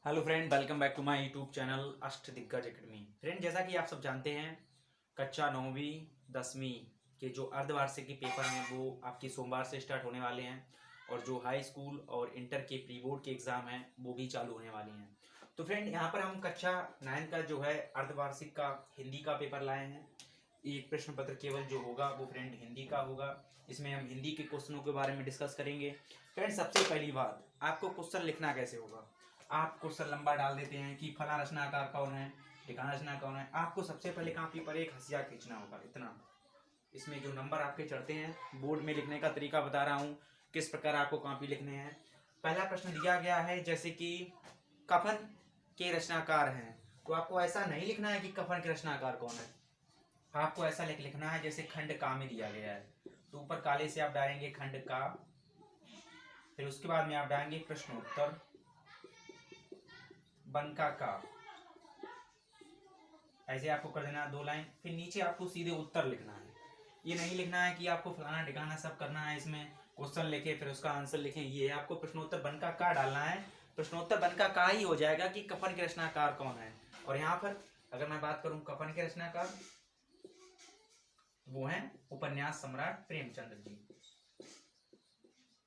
Hello friend, welcome back to my YouTube channel Ashta Diggaj academy. Friend, जैसा कि आप सब जानते हैं, कक्षा 9वीं 10वीं के जो अर्धवार्षिक के पेपर हैं वो आपके सोमवार से स्टार्ट होने वाले हैं और जो हाई स्कूल और इंटर के प्री बोर्ड के एग्ज़ाम हैं वो भी चालू होने वाले हैं। तो फ्रेंड, यहाँ पर हम कक्षा 9 का जो है अर्धवार्षिक का हिंदी का पेपर लाए हैं। एक प्रश्न पत्र केवल जो होगा वो फ्रेंड हिंदी का होगा। इसमें हम हिंदी के क्वेश्चनों के बारे में डिस्कस करेंगे। फ्रेंड, सबसे पहली बात, आपको क्वेश्चन लिखना कैसे होगा। आप क्वेश्चन लंबा डाल देते हैं कि फला रचनाकार कौन है, ठिकाना रचना कौन है। आपको सबसे पहले कॉपी पर एक हंसिया खींचना होगा, इतना। इसमें जो नंबर आपके चढ़ते हैं, बोर्ड में लिखने का तरीका बता रहा हूँ किस प्रकार आपको कॉपी लिखने हैं। पहला प्रश्न दिया गया है जैसे कि कफन के रचनाकार हैं, तो आपको ऐसा नहीं लिखना है कि कफन के रचनाकार कौन है। आपको ऐसा लिखना है जैसे खंड का में दिया गया है, तो ऊपर काले से आप डालेंगे खंड का, फिर उसके बाद में आप डालेंगे प्रश्नोत्तर बनका का। ऐसे आपको कर देना 2 लाइन। फिर नीचे आपको सीधे उत्तर लिखना है। ये नहीं लिखना है कि आपको फलाना ठिकाना सब करना है, इसमें क्वेश्चन लिखे फिर उसका आंसर लिखें। ये आपको प्रश्नोत्तर बनका का डालना है। प्रश्नोत्तर बनका का ही हो जाएगा कि कफन के रचनाकार कौन है। और यहाँ पर अगर मैं बात करूं कफन के रचनाकार, वो हैं उपन्यास सम्राट प्रेमचंद्र जी,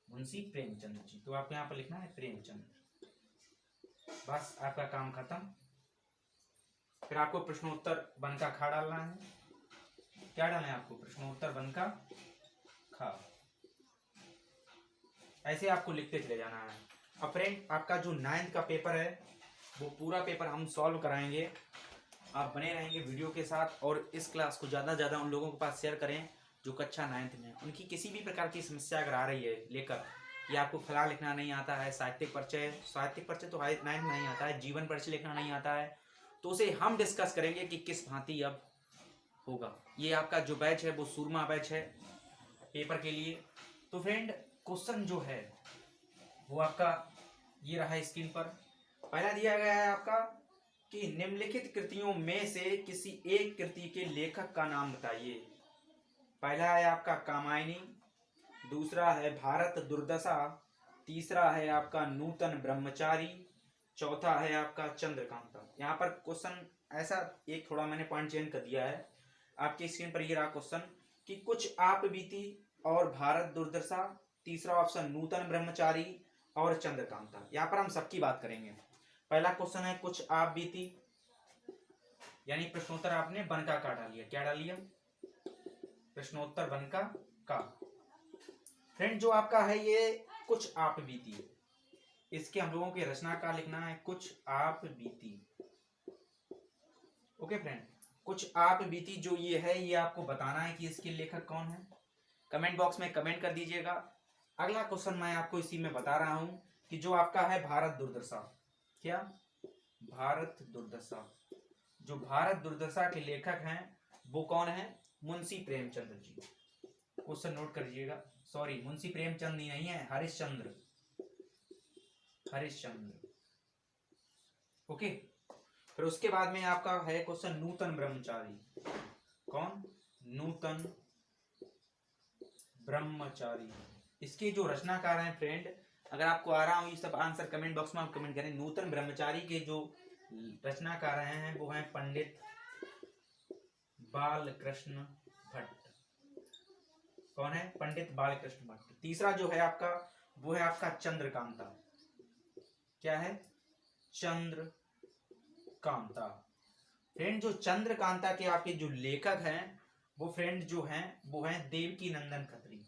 मुंशी प्रेमचंद्र जी। तो आपको यहाँ पर लिखना है प्रेमचंद्र। बस आपका काम खत्म। फिर आपको प्रश्नोत्तर बनका खा डालना है। क्या डालना है आपको? प्रश्नोत्तर बनका खा। ऐसे आपको लिखते चले जाना है। अब फ्रेंड, आपका जो 9th का पेपर है वो पूरा पेपर हम सॉल्व कराएंगे। आप बने रहेंगे वीडियो के साथ और इस क्लास को ज़्यादा से ज़्यादा उन लोगों के पास शेयर करें जो कक्षा 9th में। उनकी किसी भी प्रकार की समस्या अगर आ रही है लेकर कि आपको फला लिखना नहीं आता है, साहित्यिक परिचय तो 9th में नहीं आता है, जीवन परिचय लिखना नहीं आता है, तो उसे हम डिस्कस करेंगे कि किस भांति अब होगा। ये आपका जो बैच है वो सूरमा बैच है पेपर के लिए। तो फ्रेंड, क्वेश्चन जो है वो आपका ये रहा है स्क्रीन पर। पहला दिया गया है आपका कि निम्नलिखित कृतियों में से किसी एक कृति के लेखक का नाम बताइए। पहला है आपका कामायनी, दूसरा है भारत दुर्दशा, तीसरा है आपका नूतन ब्रह्मचारी, चौथा है आपका चंद्रकांता। यहाँ पर क्वेश्चन ऐसा एक थोड़ा मैंने पॉइंट चेंज कर दिया है। आपकी स्क्रीन पर ये रहा क्वेश्चन कि कुछ आप बीती और भारत दुर्दशा, तीसरा ऑप्शन नूतन ब्रह्मचारी और चंद्रकांता। यहाँ पर हम सबकी बात करेंगे। पहला क्वेश्चन है कुछ आप बीती, यानी प्रश्नोत्तर आपने बनका का डाल लिया। क्या डाल लिया? प्रश्नोत्तर बनका का। फ्रेंड, जो आपका है ये कुछ आप बीती, इसके हम लोगों के रचना का लिखना है कुछ आप बीती। ओके फ्रेंड, कुछ आप बीती जो ये है ये आपको बताना है कि इसके लेखक कौन है। कमेंट बॉक्स में कमेंट कर दीजिएगा। अगला क्वेश्चन मैं आपको इसी में बता रहा हूं कि जो आपका है भारत दुर्दशा। क्या? भारत दुर्दशा। जो भारत दुर्दशा के लेखक हैं वो कौन है? मुंशी प्रेमचंद्र जी। क्वेश्चन नोट कर लीजिएगा। सॉरी, मुंशी प्रेमचंद ही नहीं है, हरिश्चंद्र। हरिश्चंद्र। ओके। फिर उसके बाद में आपका है क्वेश्चन नूतन ब्रह्मचारी। कौन? नूतन ब्रह्मचारी। इसके जो रचनाकार हैं फ्रेंड, अगर आपको आ रहा हो ये सब आंसर कमेंट बॉक्स में आप कमेंट करें। नूतन ब्रह्मचारी के जो रचनाकार हैं वो हैं पंडित बालकृष्ण भट्ट। कौन है? पंडित बालकृष्ण भट्ट। तीसरा जो है आपका वो है आपका चंद्रकांता। क्या है? चंद्रकांता। फ्रेंड, जो चंद्रकांता के आपके जो लेखक हैं वो फ्रेंड जो हैं वो हैं देवकी नंदन खत्री।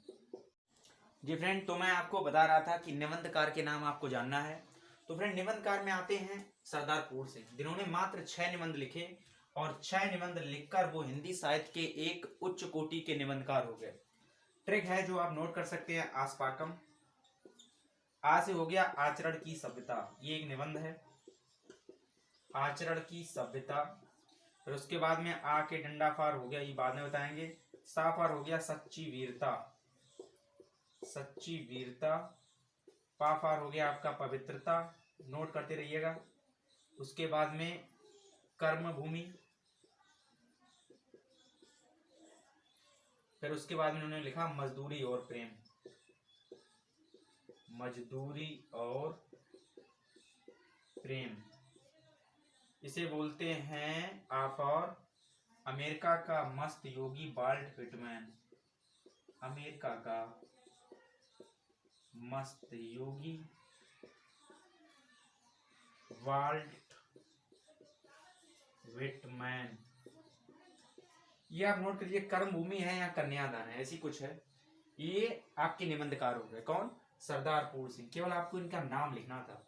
जी फ्रेंड, तो मैं आपको बता रहा था कि निबंधकार के नाम आपको जानना है। तो फ्रेंड, निबंधकार में आते हैं सरदारपुर से, जिन्होंने मात्र 6 निबंध लिखे और 6 निबंध लिखकर वो हिंदी साहित्य के एक उच्च कोटि के निबंधकार हो गए। ट्रिक है जो आप नोट कर सकते हैं। आस्पाकम। आ से हो गया आचरण की सभ्यता, ये एक निबंध है, आचरण की सभ्यता। फिर उसके बाद में आ के डंडाफार हो गया, ये बाद में बताएंगे। साफार हो गया सच्ची वीरता, सच्ची वीरता। पाफार हो गया आपका पवित्रता, नोट करते रहिएगा। उसके बाद में कर्म भूमि। फिर उसके बाद में उन्होंने लिखा मजदूरी और प्रेम, मजदूरी और प्रेम, इसे बोलते हैं आप। और अमेरिका का मस्त योगी वाल्ट व्हिटमैन, अमेरिका का मस्त योगी वाल्ट व्हिटमैन। ये आप नोट करिए, कर्म भूमि है या कन्यादान है, ऐसी कुछ है। ये आपके निबंधकार हो गए। कौन? सरदार पूर्ण सिंह। केवल आपको इनका नाम लिखना था।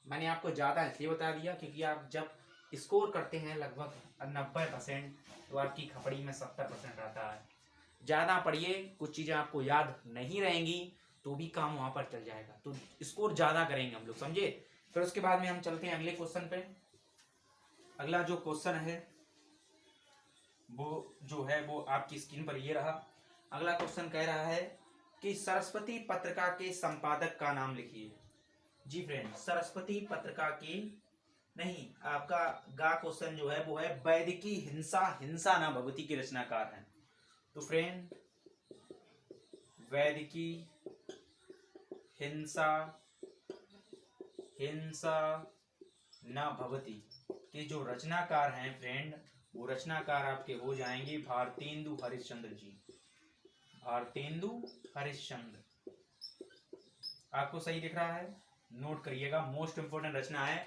मैंने आपको ज्यादा इसलिए बता दिया क्योंकि आप जब स्कोर करते हैं लगभग 90% तो आपकी खपड़ी में 70% रहता है। ज्यादा पढ़िए, कुछ चीजें आपको याद नहीं रहेंगी तो भी काम वहां पर चल जाएगा, तो स्कोर ज्यादा करेंगे हम लोग, समझे। फिर उसके बाद में हम चलते हैं अगले क्वेश्चन पे। अगला जो क्वेश्चन है वो आपकी स्क्रीन पर ये रहा। अगला क्वेश्चन कह रहा है कि सरस्वती पत्रिका के संपादक का नाम लिखिए। जी फ्रेंड, सरस्वती पत्रिका की नहीं, आपका गा क्वेश्चन जो है वो है वैदिकी हिंसा हिंसा न भगवती के रचनाकार हैं। तो फ्रेंड, वैदिकी हिंसा हिंसा न भगवती के जो रचनाकार हैं फ्रेंड, वो रचनाकार आपके हो जाएंगे भारतेंदु हरिश्चंद्र जी। भारतेंदु हरिश्चंद्र। आपको सही दिख रहा है? नोट करिएगा, मोस्ट इंपोर्टेंट रचना है,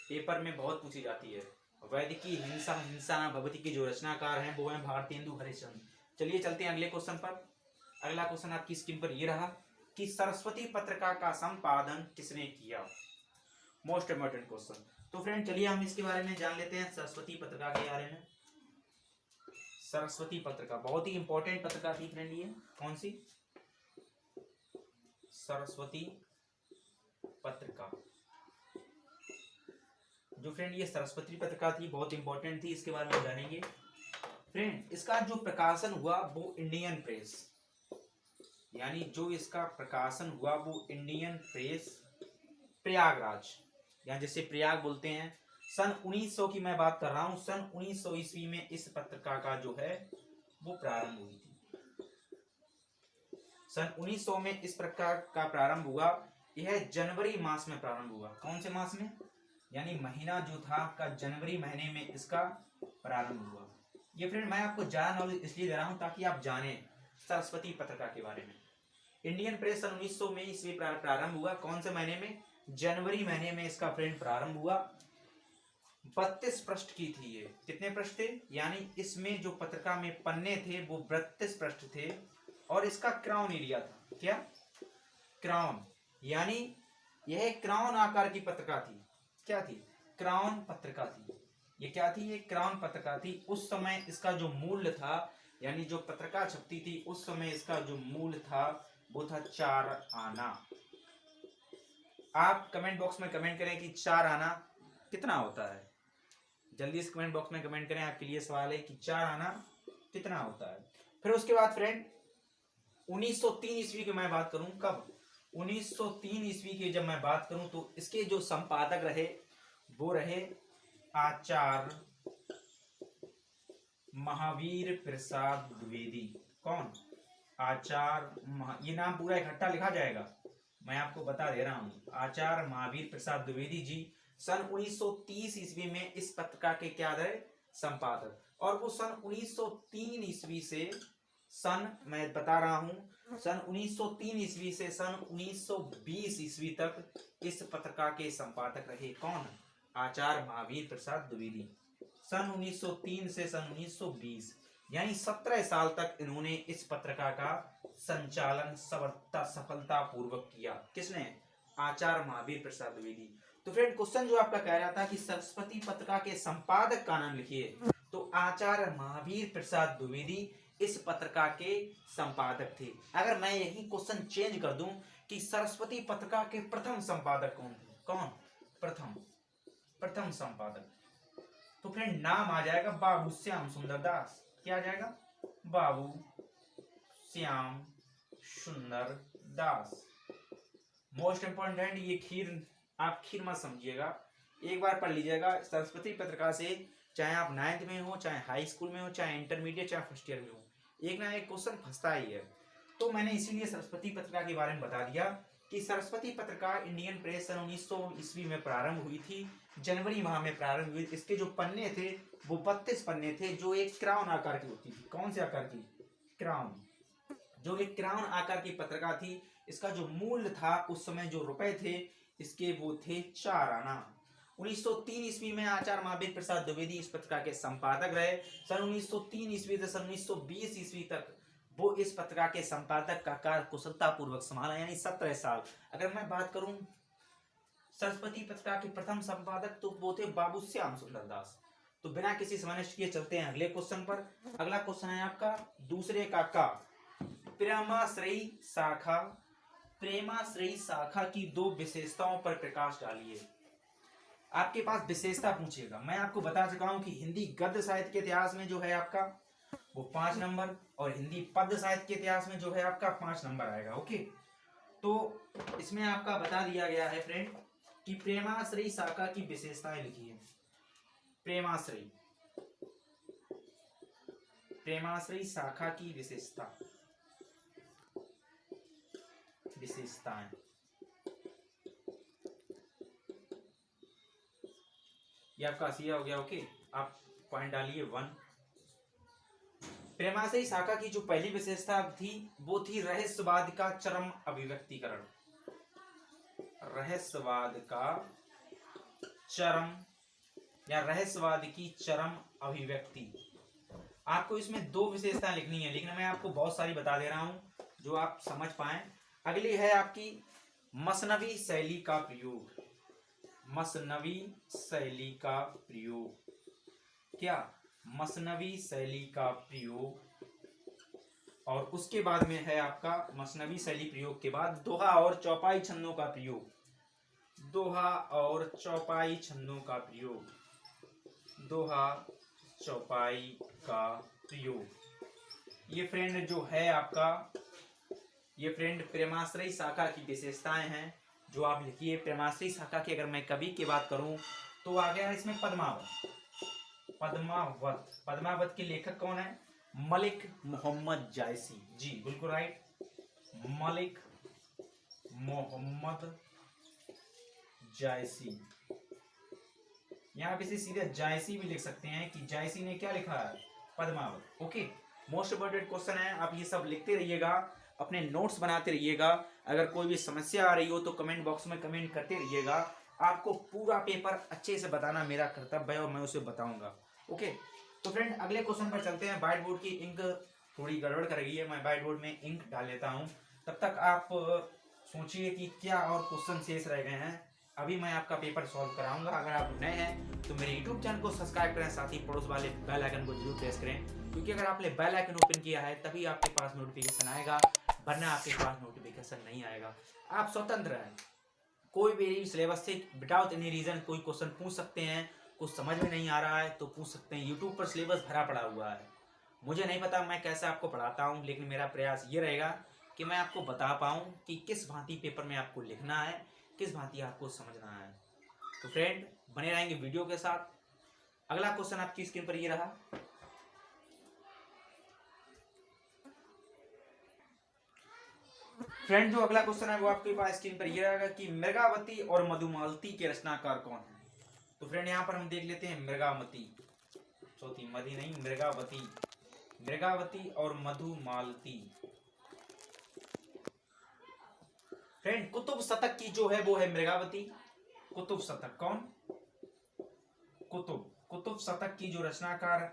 पेपर में बहुत पूछी जाती है। वैदिकी हिंसा हिंसा न भगवती के जो रचनाकार हैं वो हैं भारतेंदु हरिश्चंद्र। चलिए चलते हैं अगले क्वेश्चन पर। अगला क्वेश्चन आपकी स्क्रीन पर ये रहा कि सरस्वती पत्रिका का संपादन किसने किया। Most important question. तो फ्रेंड चलिए हम इसके बारे में जान लेते हैं, सरस्वती पत्रिका के बारे में। सरस्वती पत्रिका बहुत ही इंपॉर्टेंट पत्रिका थी फ्रेंड। ये कौन सी? सरस्वती पत्रिका। जो फ्रेंड ये सरस्वती पत्रिका थी बहुत इंपॉर्टेंट थी, इसके बारे में जानेंगे। फ्रेंड इसका जो प्रकाशन हुआ वो इंडियन प्रेस, यानी जो इसका प्रकाशन हुआ वो इंडियन प्रेस प्रयागराज, या जिसे प्रयाग बोलते हैं, सन 1900 की मैं बात कर रहा हूं। सन 1900 ईस्वी में इस पत्रिका का जो है वो प्रारंभ हुई थी। सन 1900 में इस प्रकार का प्रारंभ हुआ। यह जनवरी मास में प्रारंभ हुआ। कौन से मास में? यानी महीना जो था आपका जनवरी महीने में इसका प्रारंभ हुआ। ये फ्रेंड मैं आपको ज्यादा नॉलेज इसलिए दे रहा हूं ताकि आप जाने सरस्वती पत्रिका के बारे में। इंडियन प्रेस सन 1900 में इसमें प्रारंभ हुआ। कौन से महीने में? जनवरी महीने में इसका फ्रेंड प्रारंभ हुआ। 32 पृष्ठ की थी ये। कितने पृष्ठ थे? यानी इसमें जो पत्रिका में पन्ने थे वो 32 पृष्ठ थे। और इसका क्राउन एरिया था। क्या? क्राउन, यानी यह क्राउन आकार की पत्रिका थी। क्या थी? क्राउन पत्रिका थी। ये क्या थी? ये क्राउन पत्रिका थी। उस समय इसका जो मूल्य था, यानी जो पत्रिका छपती थी उस समय इसका जो मूल्य था वो था 4 आना। आप कमेंट बॉक्स में कमेंट करें कि 4 आना कितना होता है। जल्दी से कमेंट बॉक्स में कमेंट करें, आपके लिए सवाल है कि 4 आना कितना होता है। फिर उसके बाद फ्रेंड 1903 ईस्वी की मैं बात करूं, कब? 1903 ईस्वी की जब मैं बात करूं तो इसके जो संपादक रहे वो रहे आचार्य महावीर प्रसाद द्विवेदी। कौन? आचार्य, ये नाम पूरा इकट्ठा लिखा जाएगा, मैं आपको बता दे रहा हूं। आचार्य महावीर प्रसाद द्विवेदी जी सन 1930 ईस्वी में इस पत्रिका के क्या रहे? संपादक। और वो सन 1903 ईस्वी से मैं बता रहा हूं, सन 1903 ईस्वी से सन 1920 ईस्वी तक इस पत्रिका के संपादक रहे। कौन? आचार्य महावीर प्रसाद द्विवेदी। सन 1903 से सन 1920, यानी 17 साल तक इन्होंने इस पत्रिका का संचालन सफलता पूर्वक किया। किसने? आचार्य महावीर प्रसाद द्विवेदी। तो फ्रेंड क्वेश्चन जो आपका कह रहा था कि सरस्वती पत्रिका के संपादक का नाम लिखिए, तो आचार्य महावीर प्रसाद द्विवेदी इस पत्रिका के संपादक थे। अगर मैं यही क्वेश्चन चेंज कर दूं कि सरस्वती पत्रिका के प्रथम संपादक कौन थे? कौन? प्रथम संपादक, तो फ्रेंड नाम आ जाएगा बाबू श्याम सुंदर दास। क्या आ जाएगा? बाबू श्याम सुंदर दास। मोस्ट इंपॉर्टेंट ये खीर, आप खीर मत समझिएगा, एक बार पढ़ लीजिएगा सरस्वती पत्रिका से, चाहे आप 9th में हो, चाहे हाई स्कूल में हो, चाहे इंटरमीडिएट, चाहे फर्स्ट ईयर में हो, एक ना एक क्वेश्चन फंसता ही है। तो मैंने इसीलिए सरस्वती पत्रिका के बारे में बता दिया कि सरस्वती पत्रिका इंडियन प्रेस सन 1900 ईस्वी में प्रारंभ हुई थी, जनवरी माह में प्रारंभ हुई। इसके जो पन्ने थे वो 32 पन्ने थे, जो एक क्राउन आकार की होती थी। कौन से आकार की? क्राउन। जो एक क्राउन आकार की पत्रिका थी। इसका जो मूल्य था उस समय, जो रुपए थे इसके, वो थे 4 आना। 1903 ईस्वी में आचार्य महावीर प्रसाद द्विवेदी इस पत्रिका के संपादक रहे। सन 1903 ईस्वी से सन 1920 ईस्वी तक वो इस पत्रिका के संपादक का कार्य कुशलता पूर्वक संभाला, यानी 17 साल। अगर मैं बात करूं सरस्वती पत्रिका के प्रथम संपादक, तो वो थे बाबू श्याम सुंदर दास। तो बिना किसी समय नष्ट किए चलते हैं अगले क्वेश्चन पर। अगला क्वेश्चन है आपका दूसरे का प्रेमाश्रयी शाखा। प्रेमाश्रयी शाखा की 2 विशेषताओं पर प्रकाश डालिए। आपके पास विशेषता पूछेगा। मैं आपको बता चुका हूं कि हिंदी गद्य साहित्य के इतिहास में जो है आपका वो 5 नंबर, और हिंदी पद्य साहित्य के इतिहास में जो है आपका 5 नंबर आएगा। ओके, तो इसमें आपका बता दिया गया है फ्रेंड कि प्रेमाश्रयी शाखा की विशेषताएं लिखिए। प्रेमाश्रयी शाखा की विशेषताएं। ये आपका सीधा हो गया। ओके, आप पॉइंट डालिए 1। प्रेमाश्रयी शाखा की जो पहली विशेषता थी वो थी रहस्यवाद का चरम अभिव्यक्तिकरण। रहस्यवाद का चरम या रहस्यवाद की चरम अभिव्यक्ति। आपको इसमें 2 विशेषताएं लिखनी है, लेकिन मैं आपको बहुत सारी बता दे रहा हूं जो आप समझ पाए। अगली है आपकी मसनवी शैली का प्रयोग। मसनवी शैली का प्रयोग। क्या? मसनवी शैली का प्रयोग। और उसके बाद में है आपका मसनवी शैली प्रयोग के बाद दोहा और चौपाई छंदों का प्रयोग। दोहा और चौपाई छंदों का प्रयोग। दोहा चौपाई का प्रयोग। ये फ्रेंड जो है आपका, ये फ्रेंड प्रेमाश्रयी शाखा की विशेषताएं हैं जो आप लिखिए। प्रेमाश्रयी शाखा की अगर मैं कवि की बात करूं तो आ गया इसमें पद्मावत। पद्मावत के लेखक कौन है? मलिक मोहम्मद जायसी। जी बिल्कुल राइट, मलिक मोहम्मद जायसी। यहाँ पे सीधे जायसी भी लिख सकते हैं कि जायसी ने क्या लिखा है? Padmavat. Okay, most important question है, आप ये सब लिखते रहिएगा, अपने नोट्स बनाते रहिएगा। अगर कोई भी समस्या आ रही हो तो कमेंट बॉक्स में कमेंट करते रहिएगा। आपको पूरा पेपर अच्छे से बताना मेरा कर्तव्य है और मैं उसे बताऊंगा। ओके, तो फ्रेंड अगले क्वेश्चन पर चलते हैं। व्हाइट बोर्ड की इंक थोड़ी गड़बड़ कर रही है, मैं व्हाइट बोर्ड में इंक डाल लेता हूँ। तब तक आप सोचिए कि क्या और क्वेश्चन शेष रह गए हैं। अभी मैं आपका पेपर सॉल्व कराऊंगा। अगर आप नए हैं तो मेरे यूट्यूब चैनल को सब्सक्राइब करें, साथ ही पड़ोस वाले बेल आइकन को जरूर प्रेस करें, क्योंकि अगर आपने बेल आइकन ओपन किया है तभी आपके पास नोटिफिकेशन आएगा, वरना आपके पास नोटिफिकेशन नहीं आएगा। आप स्वतंत्र हैं, कोई भी सिलेबस से विदाउट एनी रीजन कोई क्वेश्चन पूछ सकते हैं। कुछ समझ में नहीं आ रहा है तो पूछ सकते हैं। यूट्यूब पर सिलेबस भरा पड़ा हुआ है। मुझे नहीं पता मैं कैसे आपको पढ़ाता हूँ, लेकिन मेरा प्रयास ये रहेगा कि मैं आपको बता पाऊँ कि किस भांति पेपर में आपको लिखना है, किस भांति आपको समझना है। तो फ्रेंड बने रहेंगे वीडियो के साथ। अगला क्वेश्चन आपकी स्क्रीन पर ये रहा। फ्रेंड जो अगला क्वेश्चन है वो आपके पास स्क्रीन पर ये रहेगा कि मृगावती और मधुमालती के रचनाकार कौन है। तो फ्रेंड यहाँ पर हम देख लेते हैं मृगावती, चौथी मधी नहीं, मृगावती। मृगावती और मधुमालती। फ्रेंड कुतुब शतक की जो है वो है मृगावती। कुतुब शतक कौन? कुतुब शतक की जो रचनाकार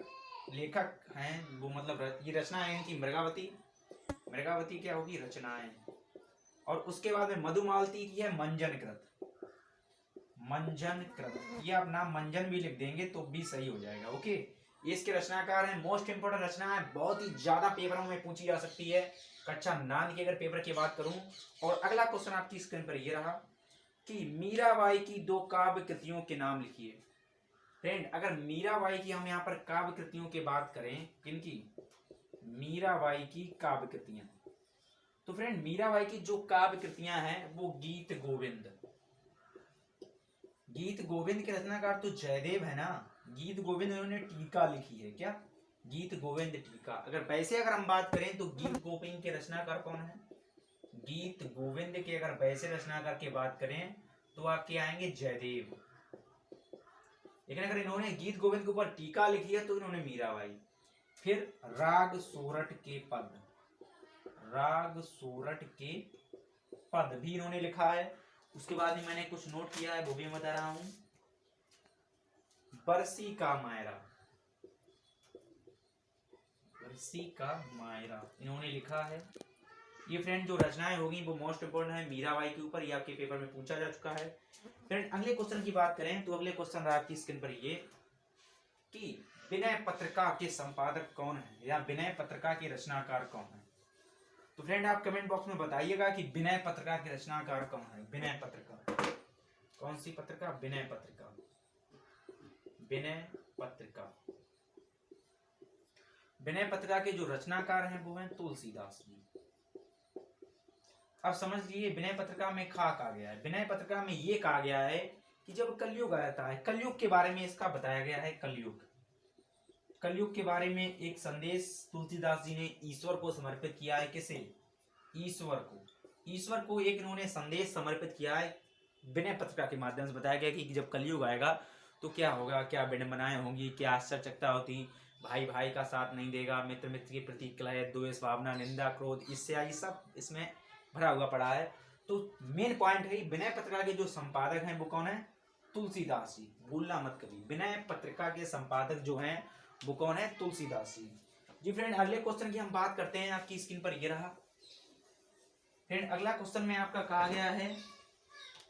लेखक हैं वो, मतलब ये रचना है इनकी मृगावती। मृगावती क्या होगी? रचनाएं। और उसके बाद में मधुमालती की है मंजनकृत। मंजनकृत, ये आप नाम मंजन भी लिख देंगे तो भी सही हो जाएगा। ओके, ये इसके रचनाकार हैं। मोस्ट इंपोर्टेंट रचना है, बहुत ही ज्यादा पेपरों में पूछी जा सकती है। कक्षा 9 की अगर पेपर की बात करूं। और अगला क्वेश्चन आपकी स्क्रीन पर ये रहा कि मीराबाई की 2 काव्य कृतियों के नाम लिखिए। फ्रेंड अगर मीराबाई की हम यहाँ पर काव्य कृतियों की बात करें, किनकी? मीराबाई की काव्य कृतियां। तो फ्रेंड मीराबाई की जो काव्य कृतियां हैं वो गीत गोविंद। गीत गोविंद के रचनाकार तो जयदेव है ना। गीत गोविंद उन्होंने टीका लिखी है। क्या? गीत गोविंद टीका। अगर वैसे अगर हम बात करें तो गीत गोविंद के रचनाकार कौन है? गीत गोविंद के अगर वैसे रचनाकार की बात करें तो आपके आएंगे जयदेव। लेकिन अगर इन्होंने गीत गोविंद के ऊपर टीका लिखी है तो इन्होंने मीराबाई। फिर राग सोरठ के पद, राग सोरठ के पद भी इन्होंने लिखा है। उसके बाद मैंने कुछ नोट किया है वो भी बता रहा हूं। बरसी का मायरा, बरसी का मायरा इन्होंने लिखा है। ये फ्रेंड जो रचनाएं होगी वो मोस्ट इंपोर्टेंट है मीराबाई के ऊपर, ये आपके पेपर में पूछा जा चुका है। फ्रेंड अगले क्वेश्चन की बात करें तो अगले क्वेश्चन रहा आपकी स्क्रीन पर ये कि विनय पत्रिका के संपादक कौन है या विनय पत्रिका के रचनाकार कौन है। तो फ्रेंड आप कमेंट बॉक्स में बताइएगा कि विनय पत्रिका के रचनाकार कौन है। विनय पत्रिका, कौन सी पत्रिका? विनय पत्रिका, विनय पत्रिका। विनय पत्रिका के जो रचनाकार हैं वो हैं तुलसीदास जी। अब समझ लीजिए विनय पत्रिका में कहा गया है, विनय पत्रिका में ये कहा गया है कि जब कलयुग आता है, कलयुग के बारे में इसका बताया गया है। कलयुग, कलयुग के बारे में एक संदेश तुलसीदास जी ने ईश्वर को समर्पित किया है। किसे? ईश्वर को। ईश्वर को एक इन्होंने संदेश समर्पित किया है। विनय पत्रिका के माध्यम से बताया गया कि जब कलयुग आएगा तो क्या होगा, क्या विडंबनाएं होंगी, क्या आश्चर्यचकता होती, भाई भाई का साथ नहीं देगा, मित्र मित्र के प्रति कलह, द्वेष भावना, निंदा, क्रोध, ईर्ष्या, ये सब इसमें भरा हुआ पड़ा है। तो मेन पॉइंट है विनय पत्रिका के जो संपादक हैं वो कौन है? तुलसीदास जी। भूलना मत कभी, विनय पत्रिका के संपादक जो हैं वो कौन है? तुलसीदास जी। जी फ्रेंड अगले क्वेश्चन की हम बात करते हैं। आपकी स्क्रीन पर ये रहा फ्रेंड। अगला क्वेश्चन में आपका कहा गया है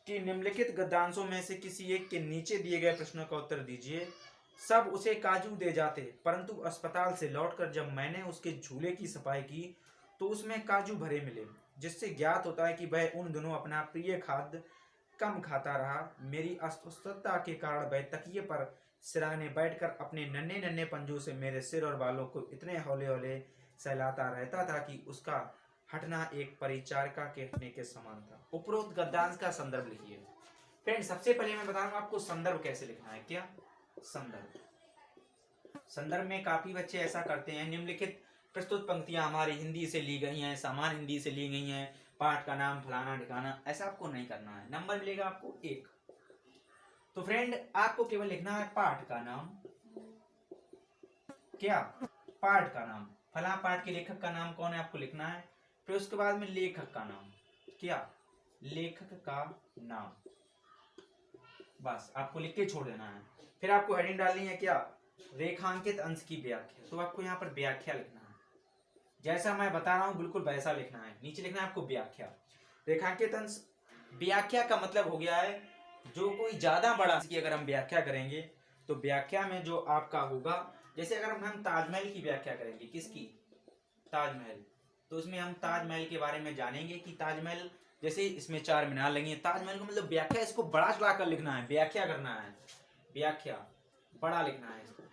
कि निम्नलिखित गद्यांशों में से किसी एक के नीचे दिए गए प्रश्नों का उत्तर दीजिए। सब उसे काजू दे जाते, परंतु अस्पताल से लौटकर जब मैंने उसके झूले की सफाई की तो उसमें काजू भरे मिले, जिससे ज्ञात होता है कि वह उन दिनों अपना प्रिय खाद्य कम खाता रहा। मेरी अस्वस्थता के कारण वह तकिए पर सिरहाने बैठकर अपने नन्हे नन्हे पंजों से मेरे सिर और बालों को इतने हौले हौले सहलाता रहता था कि उसका हटना एक परिचारिका के हटने के समान था। उपरोक्त गद्यांश का संदर्भ लिखिए। फ्रेंड सबसे पहले मैं बता रहा हूं आपको संदर्भ कैसे लिखना है। क्या संदर्भ? संदर्भ में काफी बच्चे ऐसा करते हैं, निम्नलिखित प्रस्तुत पंक्तियां हमारी हिंदी से ली गई हैं, सामान्य हिंदी से ली गई हैं, पाठ का नाम फलाना ठिकाना, ऐसा आपको नहीं करना है। नंबर मिलेगा आपको 1। तो फ्रेंड आपको केवल लिखना है पाठ का नाम। क्या? पाठ का नाम। फला पाठ के लेखक का नाम कौन है आपको लिखना है। फिर उसके बाद में लेखक का नाम। क्या? लेखक का नाम। बस आपको लिख के छोड़ देना है। फिर आपको हेडिंग डालनी है क्या? रेखांकित अंश की व्याख्या। तो आपको यहाँ पर व्याख्या लिखना है, जैसा मैं बता रहा हूँ बिल्कुल वैसा लिखना है। नीचे लिखना है आपको व्याख्या। रेखांकित अंश, व्याख्या का मतलब हो गया है जो कोई ज्यादा बड़ा की अगर हम व्याख्या करेंगे तो व्याख्या में जो आपका होगा, जैसे अगर हम ताजमहल की व्याख्या करेंगे, किसकी? ताजमहल, तो उसमें हम ताजमहल के बारे में जानेंगे कि ताजमहल जैसे इसमें 4 मीनार लगी है। ताजमहल का मतलब व्याख्या, इसको बड़ा चढ़ा कर लिखना है, व्याख्या करना है, व्याख्या बड़ा लिखना है इसको।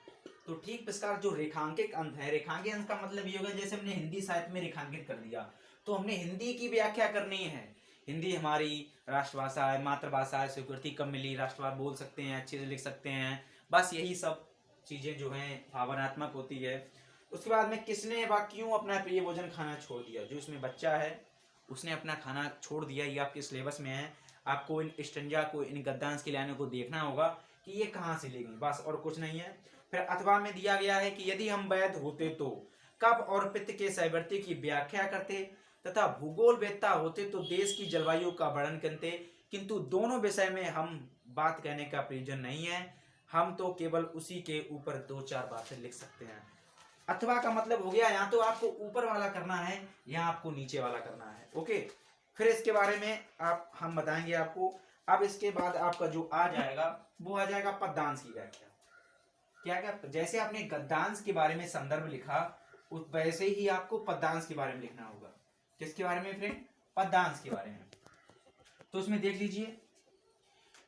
तो ठीक इसका जो रेखांकित अंश है, रेखांकित अंश का मतलब ये होगा जैसे हमने हिंदी साहित्य में रेखांकित कर दिया तो हमने हिंदी की व्याख्या करनी है। हिंदी हमारी राष्ट्रभाषा है, मातृभाषा है, स्वीकृति कब मिली, राष्ट्रभाषा बोल सकते हैं, अच्छे से लिख सकते हैं, बस यही सब चीजें जो हैं भावनात्मक होती है। उसके बाद में किसने व क्यों अपना प्रिय भोजन खाना छोड़ दिया, जो इसमें बच्चा है उसने अपना खाना छोड़ दिया, ये आपके सिलेबस में है। आपको इन स्टंजा को, इन गद्यांश की लाइनों को देखना होगा कि ये कहाँ से ली गई, बस और कुछ नहीं है। फिर अथवा में दिया गया है कि यदि हम वैध होते तो कफ और पित्त के सैवर्ती की व्याख्या करते तथा भूगोल वेत्ता होते तो देश की जलवायु का वर्णन करते, किंतु दोनों विषय में हम बात कहने का प्रयोजन नहीं है, हम तो केवल उसी के ऊपर 2-4 बातें लिख सकते हैं। अथवा का मतलब हो गया या तो आपको ऊपर वाला करना है या आपको नीचे वाला करना है। ओके, फिर इसके बारे में हम बताएंगे आपको। अब इसके बाद आपका जो आ जाएगा वो आ जाएगा पद्यांश की व्याख्या। क्या क्या? जैसे आपने गद्यांश के बारे में संदर्भ लिखा वैसे ही आपको पद्यांश के बारे में लिखना होगा। किसके बारे में फ्रेंड? पद्यांश के बारे में। तो उसमें देख लीजिए,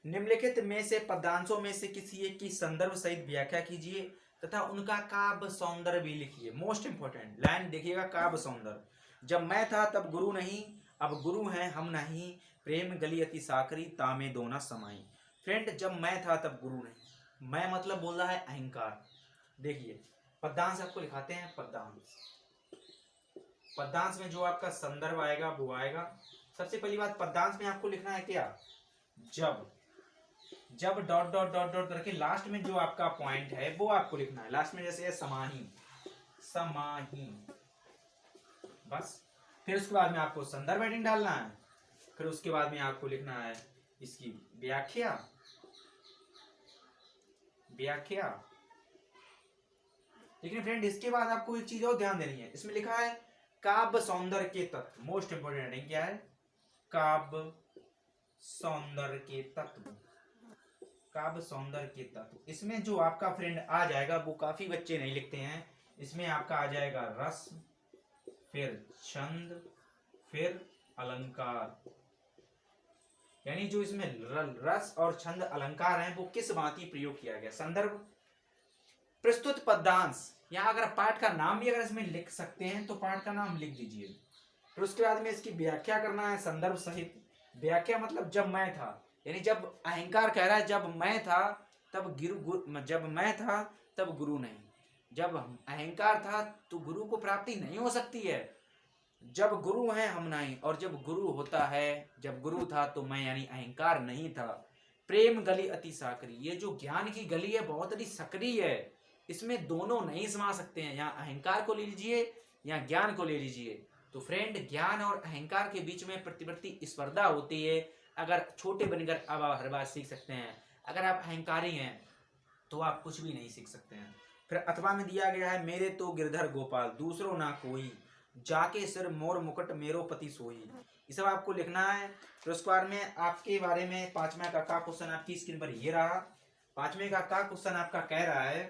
निम्नलिखित में से पद्यांशों में से किसी एक की संदर्भ सहित व्याख्या कीजिए तथा उनका काव्य सौंदर्य भी लिखिए। मोस्ट इंपोर्टेंट लाइन देखिएगा, काव्य सौंदर्य। जब मैं था तब गुरु नहीं, अब गुरु हैं हम नहीं, प्रेम गली अति साकरी तामे दोना समाई। फ्रेंड जब मैं था तब गुरु नहीं, मैं मतलब बोल रहा है अहंकार। देखिए पद्यांश आपको लिखाते हैं, पद्यांश पद्यांश में जो आपका संदर्भ आएगा वो आएगा। सबसे पहली बात, पद्यांश में आपको लिखना है क्या, जब। जब डॉट डॉट डॉट डॉट करके लास्ट में जो आपका पॉइंट है वो आपको लिखना है। लास्ट में जैसे है समाही, समाही, बस। फिर उसके बाद में आपको संदर्भ हेडिंग डालना है। फिर उसके बाद में आपको लिखना है इसकी व्याख्या, व्याख्या। लेकिन फ्रेंड इसके बाद आपको एक चीज और ध्यान देनी है, इसमें लिखा है काव्य सौंदर्य के तत्व। मोस्ट इंपोर्टेंट हेडिंग क्या है, काव्य सौंदर्य के तत्व, काव्य सौंदर्य के तत्व। इसमें जो आपका फ्रेंड आ जाएगा वो काफी बच्चे नहीं लिखते हैं, इसमें आपका आ जाएगा रस, फिर छंद, फिर अलंकार। यानी जो इसमें रस और छंद अलंकार हैं वो किस भांति प्रयोग किया गया। संदर्भ, प्रस्तुत पद्यांश, यहाँ अगर पाठ का नाम भी अगर इसमें लिख सकते हैं तो पाठ का नाम लिख दीजिए। फिर उसके बाद में इसकी व्याख्या करना है संदर्भ सहित। व्याख्या मतलब जब मैं था, यानी जब अहंकार कह रहा है जब मैं था तब जब मैं था तब गुरु नहीं। जब अहंकार था तो गुरु को प्राप्ति नहीं हो सकती है। जब गुरु है हम नहीं, और जब गुरु होता है, जब गुरु था तो मैं यानी अहंकार नहीं था। प्रेम गली अति साकरी, ये जो ज्ञान की गली है बहुत अधिक सक्रिय है, इसमें दोनों नहीं समा सकते हैं। यहाँ अहंकार को ले लीजिए या ज्ञान को ले लीजिए। तो फ्रेंड ज्ञान और अहंकार के बीच में प्रतिवर्ती स्पर्धा होती है। अगर छोटे बनकर अब आप हर बात सीख सकते हैं, अगर आप अहंकारी हैं तो आप कुछ भी नहीं सीख सकते हैं। फिर अथवा में दिया गया है मेरे तो गिरधर गोपाल दूसरों ना कोई, जाके सिर मोर मुकुट मेरो पति सोई। ये सब आपको लिखना है। फिर उसके बाद में आपके बारे में 5वें का क्वेश्चन आपकी स्क्रीन पर ये रहा। 5वें का क्वेश्चन आपका कह रहा है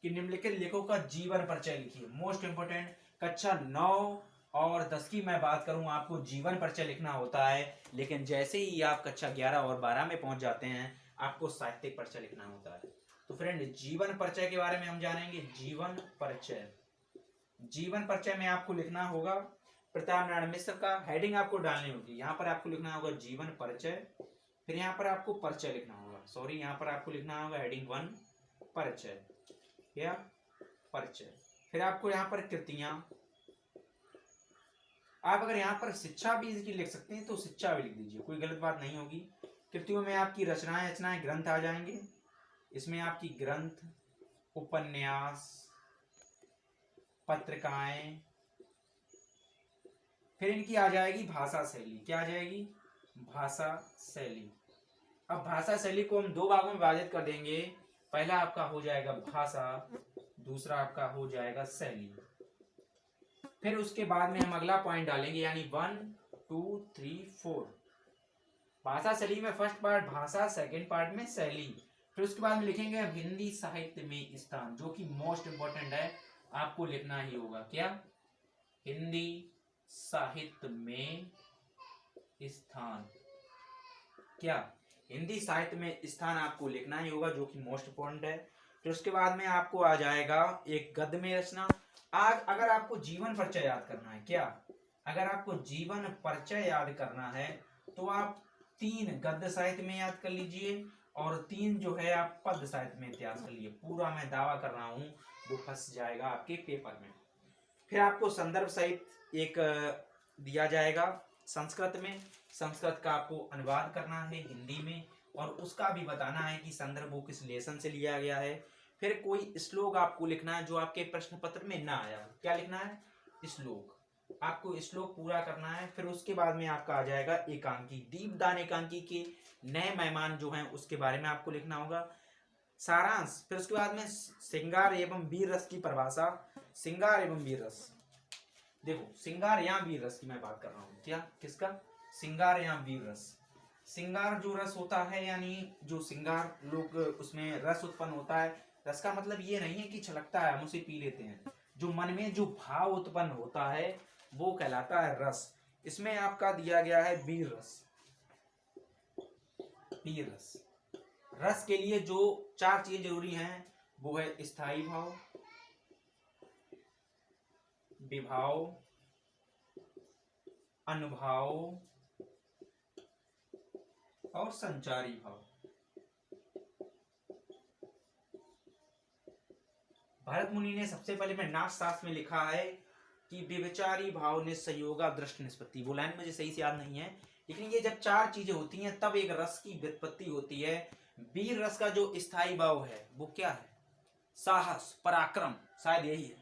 कि निम्नलिखित लेखकों का जीवन परिचय लिखिए। मोस्ट इंपोर्टेंट, कक्षा 9 और 10 की मैं बात करूं आपको जीवन परिचय लिखना होता है, लेकिन जैसे ही आप कक्षा 11 और 12 में पहुंच जाते हैं आपको साहित्यिक परिचय लिखना होता है। तो फ्रेंड जीवन परिचय के बारे में हम जानेंगे। जीवन परिचय, जीवन परिचय में आपको लिखना होगा प्रताप नारायण मिश्र का। हेडिंग आपको डालनी होगी, यहाँ पर आपको लिखना होगा जीवन परिचय, फिर यहाँ पर आपको परिचय लिखना होगा, सॉरी यहाँ पर आपको लिखना होगा हेडिंग 1 परिचय या परिचय। फिर आपको यहाँ पर कृतियां, आप अगर यहाँ पर शिक्षा भी इसकी लिख सकते हैं तो शिक्षा भी लिख दीजिए, कोई गलत बात नहीं होगी। कृतियों में आपकी रचनाएं ग्रंथ आ जाएंगे। इसमें आपकी ग्रंथ, उपन्यास, पत्रिकाएं, फिर इनकी आ जाएगी भाषा शैली। क्या आ जाएगी, भाषा शैली। अब भाषा शैली को हम 2 भागों में विभाजित कर देंगे। पहला आपका हो जाएगा भाषा, दूसरा आपका हो जाएगा शैली। फिर उसके बाद में हम अगला पॉइंट डालेंगे, यानी 1 2 3 4। भाषा शैली में फर्स्ट पार्ट भाषा, सेकंड पार्ट में शैली। फिर उसके बाद में लिखेंगे हिंदी साहित्य में स्थान, जो कि मोस्ट इंपोर्टेंट है, आपको लिखना ही होगा। क्या, हिंदी साहित्य में स्थान। क्या, हिंदी साहित्य में स्थान आपको लिखना ही होगा, जो कि मोस्ट इंपोर्टेंट है। फिर उसके बाद में आपको आ जाएगा एक गद्य में रचना। आज अगर आपको जीवन परिचय याद करना है, क्या, अगर आपको जीवन परिचय याद करना है तो आप 3 गद्य साहित्य में याद कर लीजिए और 3 जो है आप पद्य साहित्य में याद कर लीजिए। पूरा मैं दावा कर रहा हूँ वो फंस जाएगा आपके पेपर में। फिर आपको संदर्भ सहित एक दिया जाएगा संस्कृत में, संस्कृत का आपको अनुवाद करना है हिंदी में और उसका भी बताना है कि संदर्भ वो किस लेसन से लिया गया है। फिर कोई श्लोक आपको लिखना है जो आपके प्रश्न पत्र में ना आया। क्या लिखना है, श्लोक, आपको श्लोक पूरा करना है। फिर उसके बाद में आपका आ जाएगा एकांकी, दीपदान एकांकी के नए मेहमान जो हैं उसके बारे में आपको लिखना होगा, सारांश। फिर उसके बाद में श्रृंगार एवं वीर रस की परिभाषा। श्रृंगार एवं वीर रस, देखो श्रृंगार या वीर रस की मैं बात कर रहा हूँ। क्या, किसका, श्रृंगार या वीर रस। श्रृंगार जो रस होता है, यानी जो श्रृंगार लोग उसमें रस उत्पन्न होता है, रस का मतलब ये नहीं है कि छलकता है हम उसे पी लेते हैं, जो मन में जो भाव उत्पन्न होता है वो कहलाता है रस। इसमें आपका दिया गया है वीर रस। वीर रस, रस के लिए जो 4 चीजें जरूरी हैं वो है स्थायी भाव, विभाव, अनुभाव और संचारी भाव। भरत मुनि ने सबसे पहले में नाट्य शास्त्र में लिखा है कि व्यभिचारी भाव निस्संयोगा दृष्ट निष्पत्ति। वो लाइन मुझे सही से याद नहीं है, लेकिन ये जब चार चीजें होती हैं तब एक रस की व्युत्पत्ति होती है। वीर रस का जो स्थायी भाव है वो क्या है? साहस, पराक्रम, शायद यही है।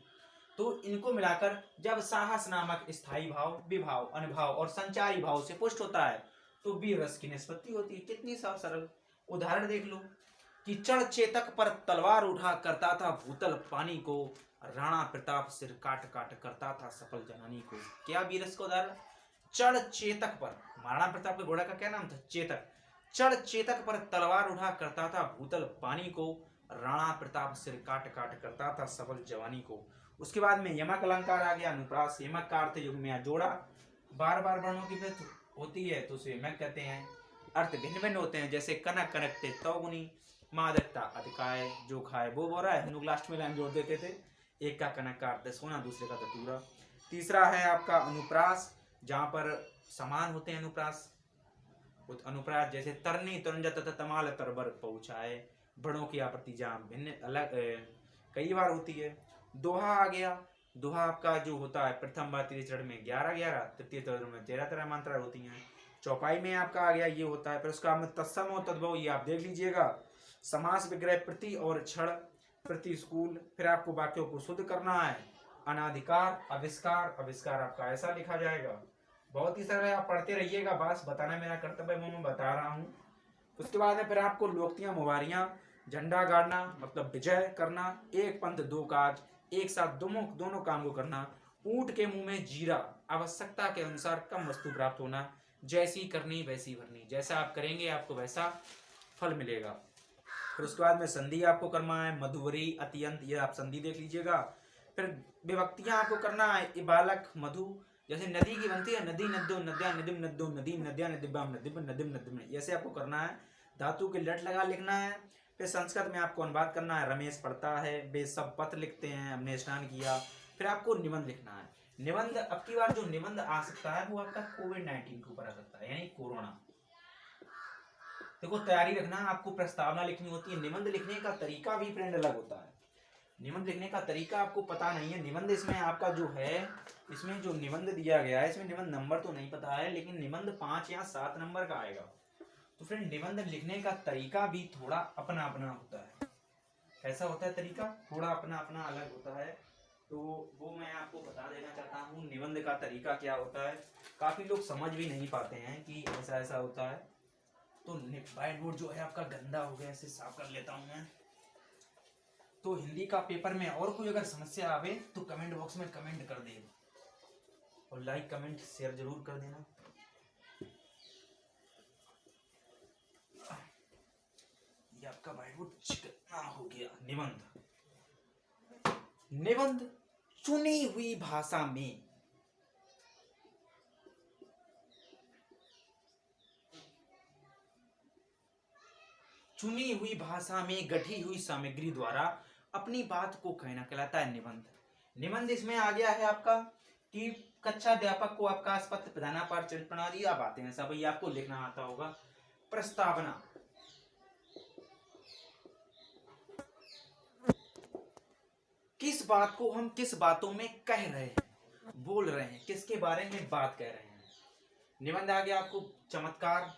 तो इनको मिलाकर जब साहस नामक स्थायी भाव विभाव, अनुभाव और संचारी भाव से पुष्ट होता है तो वीर रस की निष्पत्ति होती है। कितनी सरल उदाहरण देख लो कि चढ़ चेतक पर तलवार उठा करता था भूतल पानी को, राणा प्रताप सिर काट काट करता था सफल जनानी को। क्या वीर रस का उदाहरण? चढ़ चेतक पर, महाराणा प्रताप के घोड़ा का क्या नाम था? चेतक। चढ़ चेतक पर तलवार उठा करता था भूतल पानी को, राणा प्रताप सिर काट काट करता था सफल जवानी को। उसके बाद में यमक अलंकार आ गया, अनुप्रास। यमक का अर्थ युग में जोड़ा, बार बार वर्णों की वृद्धि होती है तो उसे यमक कहते हैं। अर्थ भिन्न भिन्न होते हैं, जैसे कनक कनकते तौगुनी, मादकता अधिकाय, जो खाए वो बोरा है। हम लोग लास्ट में लाइन जोड़ देते थे, एक का कनक का अर्थ सोना, दूसरे का धतूरा। तीसरा है आपका अनुप्रास, जहाँ पर समान होते हैं अनुप्रास। अनुप्रास जैसे तरनी तुरंजत तथा तमाल तरबर पहुँचाए, बड़ों की आपत्ति जहाँ भिन्न अलग कई बार होती है। दोहा आ गया। दोहा आपका जो होता है प्रथम बार तीसरे चरण में 11-11, तृतीय चरण में 13-13 मात्रा होती हैं। चौपाई में आपका आ गया ये होता है। फिर उसका तत्सम और तद्भव ये आप देख लीजिएगा। समास विग्रह प्रति और क्षण प्रतिस्कूल। फिर आपको वाक्यों को शुद्ध करना है। अनाधिकार, आविष्कार, आविष्कार आपका ऐसा लिखा जाएगा। बहुत ही सरल है, आप पढ़ते रहिएगा, बस बताना मेरा कर्तव्य है, मैं बता रहा हूँ। उसके बाद में फिर आपको लोकतियां मुबारियां, झंडा गाड़ना मतलब विजय करना, एक पंथ दो काज, एक साथ दोनों काम को करना, ऊंट के मुंह में जीरा, आवश्यकता के अनुसार कम वस्तु प्राप्त होना, जैसी करनी वैसी भरनी, जैसा आप करेंगे आपको वैसा फल मिलेगा। फिर उसके बाद में संधि आपको करना है, मधुवरी, अत्यंत, ये आप संधि देख लीजिएगा। फिर विभक्तियां आपको करना है, बालक, मधु, जैसे नदी की बनती है नदी, नद्यो, नद्या, नदिम, नद्यो, नदी, नद्या, नदिब्याम, नदिब, नदिम, नदिम, ऐसे आपको करना है। धातु के लट लगा लिखना है। फिर संस्कृत में आपको अनुवाद करना है। रमेश पढ़ता है, वे सब पत्र लिखते हैं, हमने स्नान किया। फिर आपको निबंध लिखना है। निबंध अब की बार जो निबंध आ सकता है वो आपका कोविड-19 के ऊपर आ सकता है, यानी कोरोना। देखो तैयारी रखना, आपको प्रस्तावना लिखनी होती है। निबंध लिखने का तरीका भी फ्रेंड अलग होता है। निबंध लिखने का तरीका आपको पता नहीं है। निबंध इसमें आपका जो है, इसमें जो निबंध दिया गया है, इसमें निबंध नंबर तो नहीं पता है, लेकिन निबंध 5 या 7 नंबर का आएगा। तो फ्रेंड निबंध लिखने का तरीका भी थोड़ा अपना अपना होता है। कैसा होता है तरीका? थोड़ा अपना अपना अलग होता है। तो वो मैं आपको बता देना चाहता हूँ निबंध का तरीका क्या होता है। काफी लोग समझ भी नहीं पाते हैं कि ऐसा ऐसा होता है। तो व्हाइट बोर्ड जो है आपका गंदा हो गया, इसे साफ कर लेता हूँ मैं। तो हिंदी का पेपर में और कोई अगर समस्या आवे तो कमेंट बॉक्स में कमेंट कर दे, और लाइक कमेंट शेयर जरूर कर देना। ये आपका व्हाइट बोर्ड चिकना हो गया। निबंध, निबंध चुनी हुई भाषा में गढ़ी हुई सामग्री द्वारा अपनी बात को कहना कहलाता है निबंध। निबंध इसमें आ गया है आपका कि कक्षा अध्यापक को आपका पत्र प्रधाना पाठ चरित प्रणाली आप आते हैं सब, ये आपको लिखना आता होगा। प्रस्तावना, किस बात को हम किस बातों में कह रहे हैं, बोल रहे हैं, किसके बारे में बात कह रहे हैं। निबंध आ गया आपको चमत्कार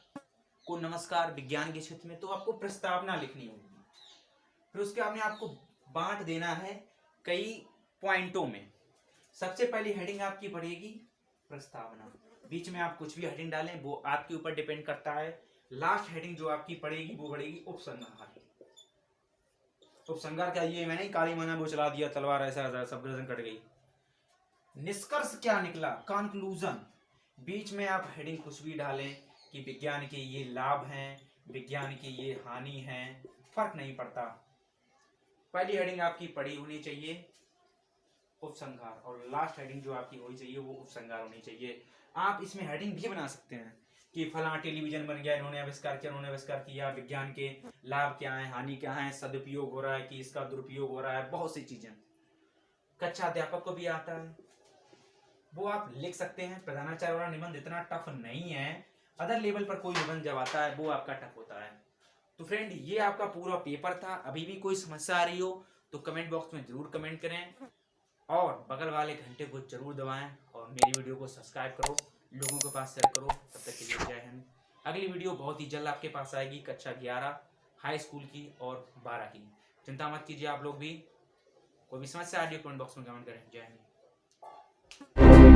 को नमस्कार विज्ञान के क्षेत्र में, तो आपको प्रस्तावना लिखनी होगी। फिर उसके बाद में आपको बांट देना है कई पॉइंटों में। सबसे पहली हेडिंग आपकी पड़ेगी प्रस्तावना, बीच में आप कुछ भी हेडिंग डालें वो आपके ऊपर डिपेंड करता है। लास्ट हेडिंग जो आपकी पड़ेगी वो पड़ेगी उपसंहार। उपसंहार क्या, ये मैंने काली माना वो चला दिया तलवार ऐसा सब गर्दन कट गई। निष्कर्ष क्या निकला, कंक्लूजन। बीच में आप हेडिंग कुछ भी डालें कि विज्ञान के ये लाभ हैं, विज्ञान की ये हानि है, फर्क नहीं पड़ता। पहली हेडिंग आपकी पढ़ी होनी चाहिए उपसंहार, और लास्ट हेडिंग जो आपकी होनी चाहिए वो उपसंहार होनी चाहिए। आप इसमें हेडिंग भी बना सकते हैं कि फला टेलीविजन बन गया, इन्होंने आविष्कार किया, उन्होंने आविष्कार किया, विज्ञान के लाभ क्या है, हानि क्या है, सदुपयोग हो रहा है कि इसका दुरुपयोग हो रहा है, बहुत सी चीजें कक्षा अध्यापक को भी आता है, वो आप लिख सकते हैं। प्रधानाचार्य वाला निबंध इतना टफ नहीं है, अदर लेवल पर कोई निबंध जब आता है वो आपका टफ होता है। तो फ्रेंड ये आपका पूरा पेपर था। अभी भी कोई समस्या आ रही हो तो कमेंट बॉक्स में जरूर कमेंट करें। और बगल वाले घंटे को जरूर दबाएं और मेरी वीडियो को सब्सक्राइब करो, लोगों के पास शेयर करो। तब तक के लिए जय हिंद। अगली वीडियो बहुत ही जल्द आपके पास आएगी, कक्षा 11 हाई स्कूल की और 12 की। चिंता मत कीजिए, आप लोग भी कोई भी समस्या आ रही है कमेंट बॉक्स में कमेंट करें। जय हिंद।